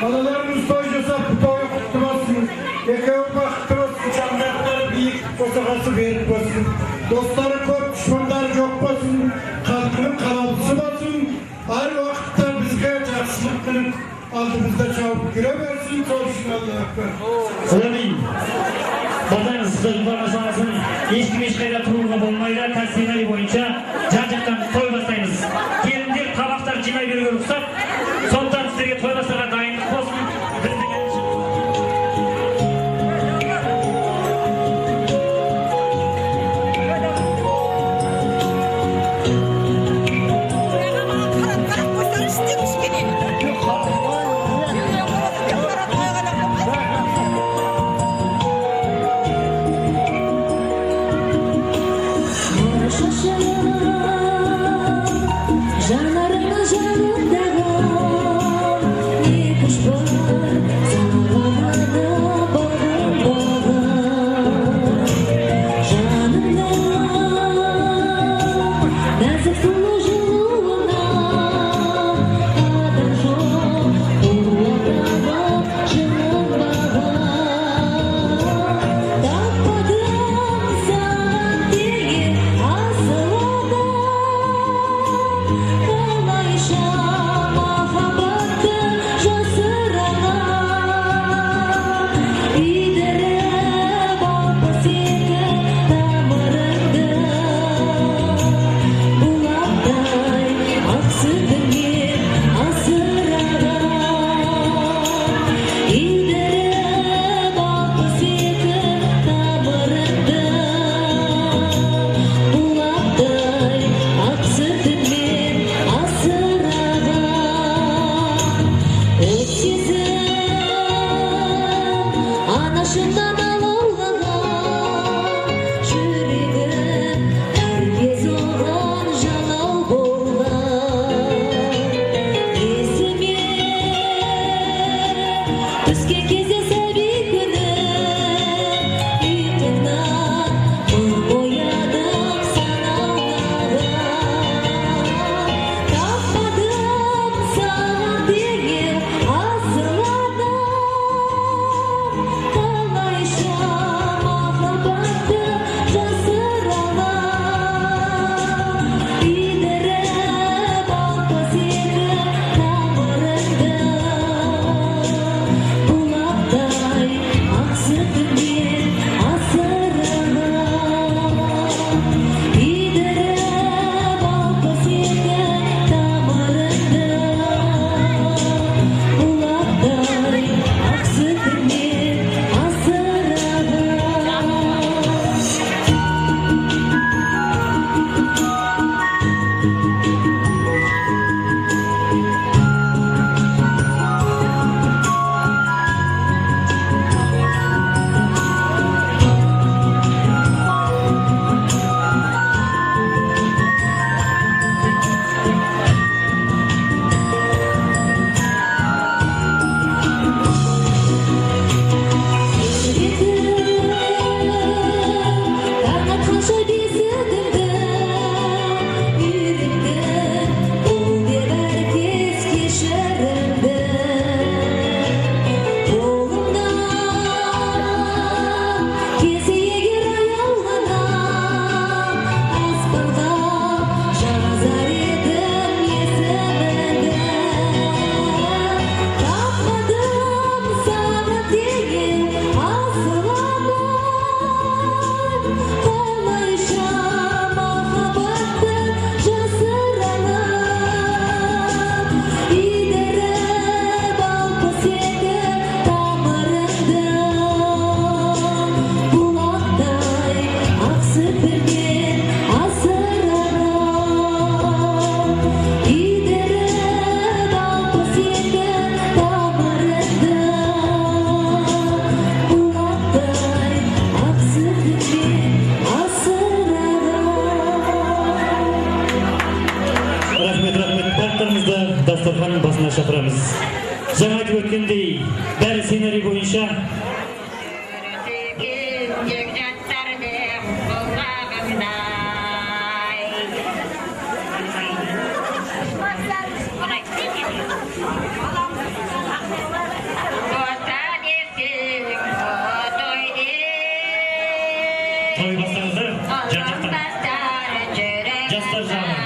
Balalarımız toy жасап, toy құтты болсын. Екеуі бақытты болсын, шаңырақтары биік, босағасы берік болсын. Достары көп, дұшмандары жоқ болсын. Халқының қалаулысы болсын. Әр уақытта бізге жақсылық қылып, алдымызда шауып жүре берсін. Сол үшін Аллах акбар. Амин. Базарыңыз қылбарасаңызын ешкім ешқайда тұруға болмайды. Кәсібилер бойынша жан-жақтан той бастаймыз. Келіндер табақтар жинай беруге рұқсат. Сондықтан сіздерге той бастауға дайындық болсын. Жанымда дастарханның басына шақырамыз. Жаңа айтып өткендей, бәрі сценарий бойынша той бастаңыздар, жан-жақтан. Жастар жағы.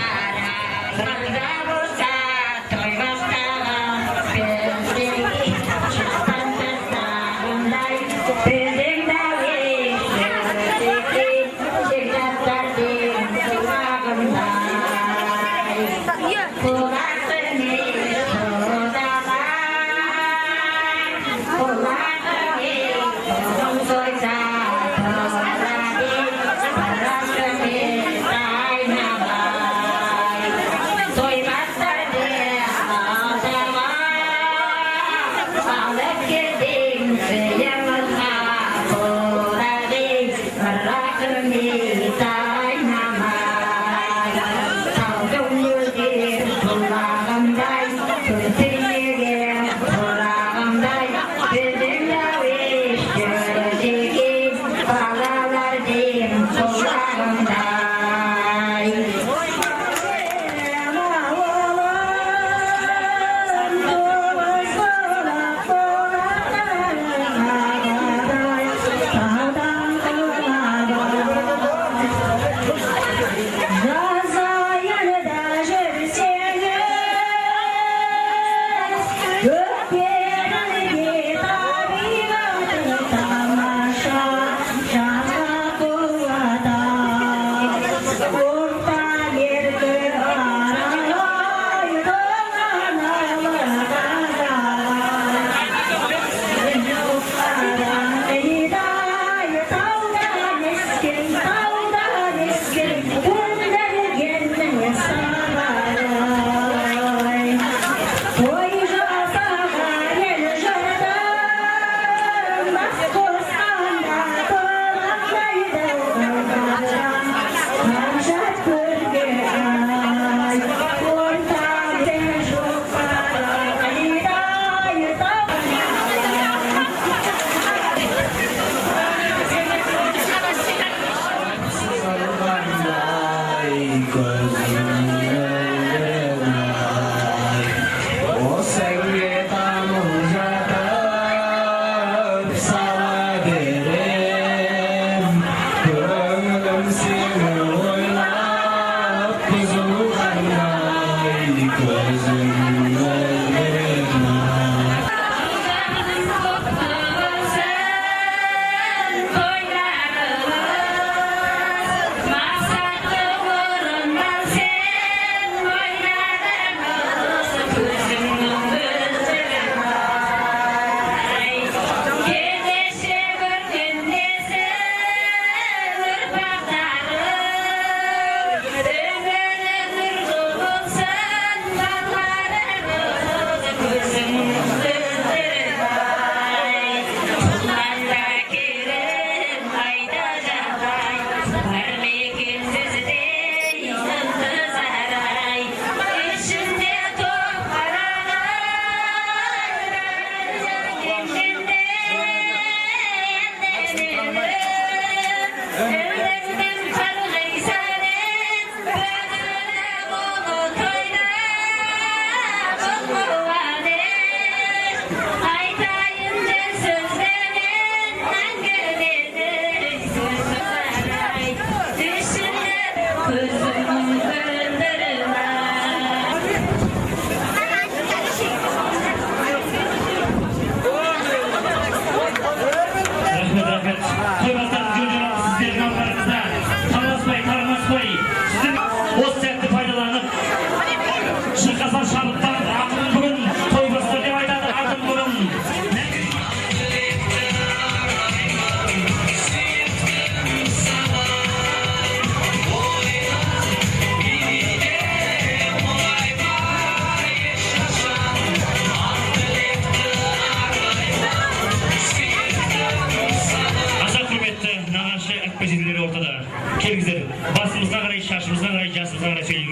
Basımızdan qaray, şaşımızdan qaray, jasımızdan qaray söyleyip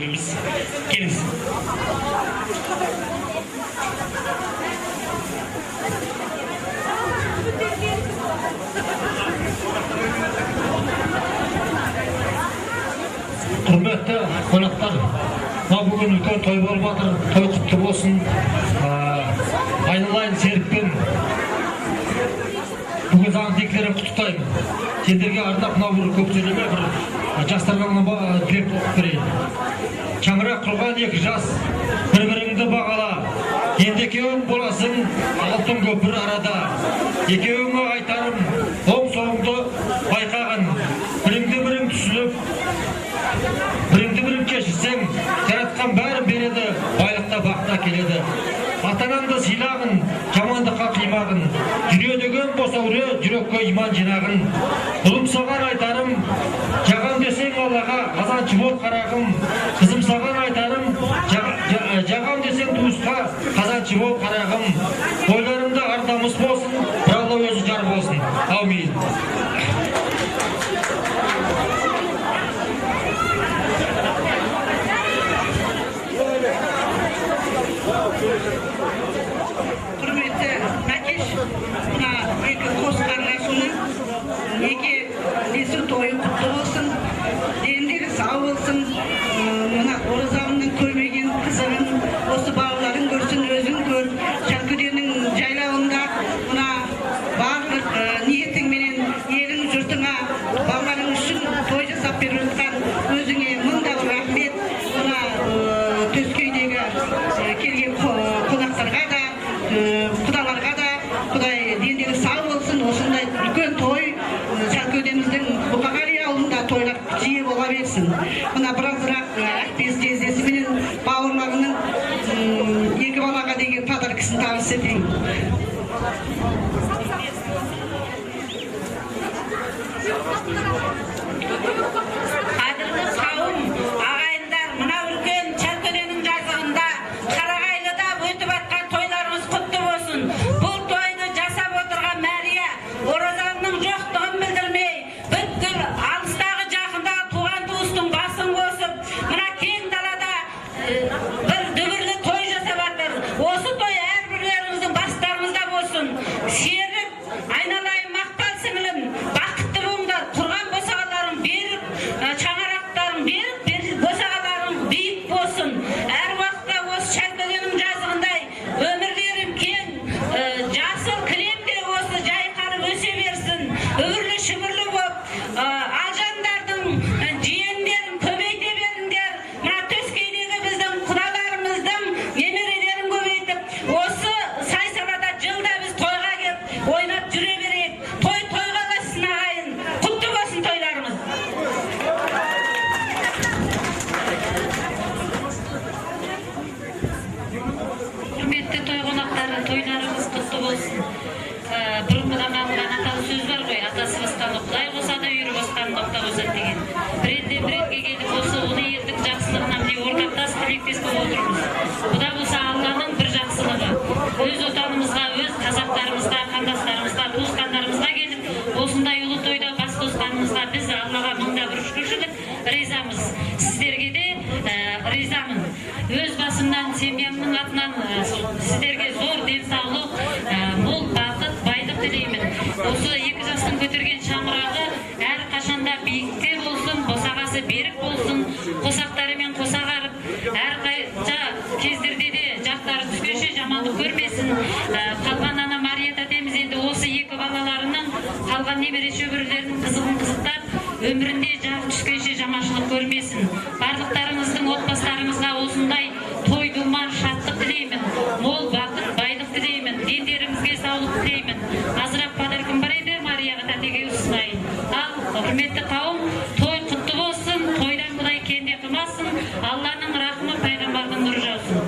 Geliniz. Hürmetli konaklar, bugün ülken toy болып жатыр, той құтты болсын. Айналайын серікпен бүгін заң теклері құттықтаймын. Сендерге ардақ бір көп сөйлеме, бір жастарға директ оқып берейін. Шаңырақ құрған екі жас, бір-біріңді бағала. Енді екеуің боласың, алтын көпір арада. Екеуіңе айтарым, оң-соңды байқаған. Біріңді-бірің түсіліп, біріңді-бірің кешірсең, жаратқан бәрін береді, байлықта бақта келеді. Атананды сыйлағын, жамандыққа қимағын. Жүрегін босауре, жүрекке иман жинағын. Ұлым саған айтарым, жағам десең Аллаға, қазаншы бол қарағым. Қызым саған айтарым, жағам десең туысқа, қазаншы бол қарағым. Ойларымда ардамыс болсын, бір Алла өзі жар болсын. Аумин. Құрметті Мәкеш, мына екі қос қарғасының неге несі тойы құтты болсын, дендері сау болсын, мына оразамның көрмеген қызығын, осы балаларын көрсін, өзің көр, Шәңкүденің жайлауында мына барлық ниетіңменен елің жұртыңа балаларың үшін той жасап беріп жатқан өзіңе мыңдап рахмет. Мына Төскейдегі келген қонақтарға да, құдаларға да, Құдай дендері сау болсын, осындай үлкен той Шәңкөдеміздің Бұқағали ауылында тойлар жиі бола берсін. Мына біразырақ Ақбес тезесіменен бауырларының екі балаға деген подаркасын табыс етейін. Қадірлі қауым, ағайындар, мына үлкен Шәңкөденің жазығында Қарағайлыда өтіп атқан тойларымыз құтты болсын. Бұл тойды жасап отырған Мәрия оразаның жоқтығын білдірмей, бүткіл алыстағы жақындағы туған туыстың басын қосып, мына кең далада бір дүбірлі той жасап жатыр. Осы той әрбірлеріңіздің бастарыңызда болсын. Серік, айналайын мақтал сіңілім, бақытты болыңдар. Құрған босағаларың берік, шаңырақтарың берік, босағаларың биік болсын. Әр уақытта осы Шәңкөденің жазығындай өмірлерің кең, жасыл кілемде осы жайқарып өсе берсін. Үрлі шүмірлі болып, алжандардың жиендерін көбейте беріңдер. Мына Төскейдегі біздің құдаларымыздың немерелерін көбейтіп, осы сай-салада жылда біз тойға кеп ойнап жүре берейік. Той тойға бассын ағайын. Құтты болсын тойларымыз. Құрметті той қонақтары, тойларыңыз құтты болсын. Бұрынғыдан қалған аталы сөз бар ғой, атасы басқаны Құдай болса да үйірі басқаны доқта болса деген. Бірден біретке келіп осы ұлы елдің жақсылығына міне ортақтас тілектес болып отырмыз. Бұда болса Алланың бір жақсылығы. Өз отанымызға, өз қазақтарымызға, қандастарымызға, туысқандарымызға келіп, осындай ұлы тойда бас қосқанымызға біз Аллаға мыңда бір шүкіршілік ризамыз. Сіздерге де ризамын. Өз басымнан, семьямның атынан сіздерге зор денсаулық, мол бақыт, байлық тілеймін. Осы екі жастың көтерген шаңырағы әр қашанда биікте болсын, босағасы берік болсын, қосақтарымен қосағарып, әр қайша кездерде де жақтары түскенше жамандық көрмесін. Қалған ана Мария тәтеміз енді осы екі балаларының қалған немере шөберелерінің қызығын қызықтап, өмірінде жағы түскенше жаманшылық көрмесін. Барлықтарыңыздың отбасыларыңызға осындай той думан шаттық тілеймін. Мол бақыт, байлық тілеймін. Дендеріңізге саулық тілеймін. Азырақ подаркам бар еді, Марияға тәтеге ұсынайын. Ал, құрметті қауым, той құтты болсын, тойдан Құдай кенде қылмасын, Алланың рахымы, пайғамбардың нұры жаусын.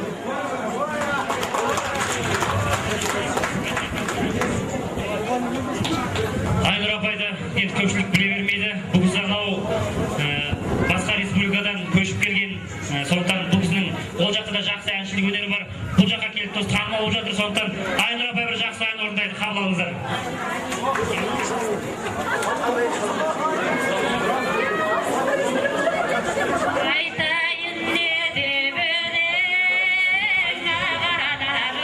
Айнұр апайды енді көпшілік біле бермейді. Бұл кісі анау басқа республикадан көшіп келген, сондықтан бұл кісінің ол жақта да жақсы әншілік өнері бар. Бұл жаққа келіп тоз танымал болып жатыр, сондықтан Айнұр апай бір жақсы ән орындайды, қабыл алыңыздар. Айтайын не деп өлең ағаларым,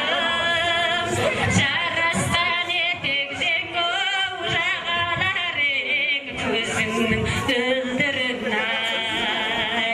жарастан етек жеңгоу жағалар ең көзіңнің дүлдірін ай.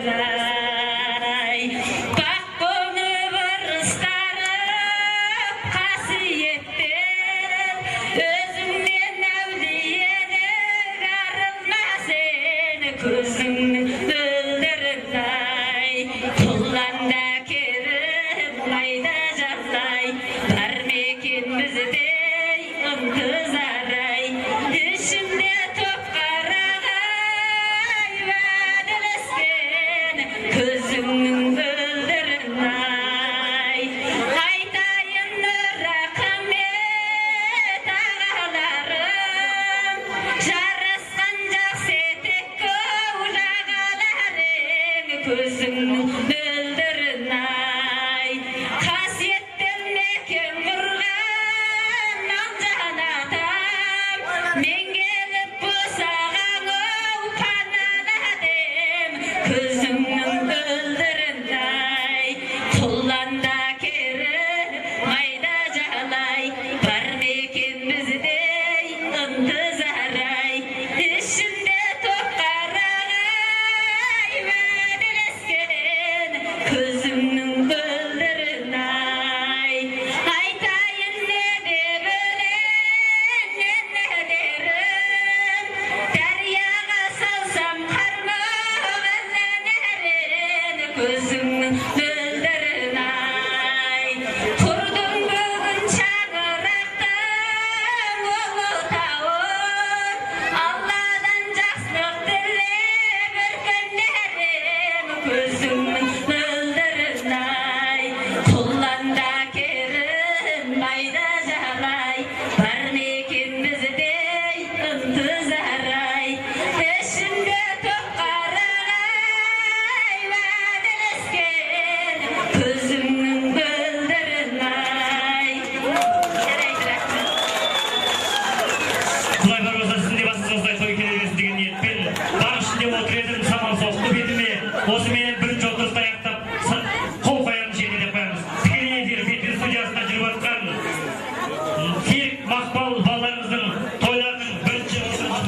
öldürürler. Bak bunu vırıstarıp kasiyetten, özünden evliyene garılma seni kızını öldürürler. Kullanda kerim layda canlay, vermekin bizi kızaray, dişimde top karagay, vadilesken kızımın öldürünay. Aytayın rahmet ağalarım, jaraskan jaksetek kovlagalarım, kızımın öldürünay. Kasiyetten meken vurgan men gelip bu sağağa upanaladım, kızımın öldüründay. Kullanda kerim mayda jalay, barmekin bizdey ıntızaray. İşimde top karagay, vadilesken kızımın öldüründay. Aytayın ne de bilen, ne derim, deryaga salsam harmağızlanırın, kızımın öldürünay. Kurdum bugün çağıraktım Ulutağın, Allah'dan jaksılık dilep ürkünlerim, kızımın öldürünay. Kullanda kerim mayda jalay, barmekin bizdey ıntızaray. Eşimde top karagay, vadilesken kızımın öldürünay. Құдай бар болса сіздің де басыңыздай той келебесін деген ниетпен бар ішінде отыр едім, шамал соқты бетіме. Осымен бірінші отырысты аяқтап қол қоямыз жеріне деп қоямыз. Тікелей эфир бетпен студиясында жүріп жатқан Серік Мақпал балаларымыздың тойларының бірінші Bak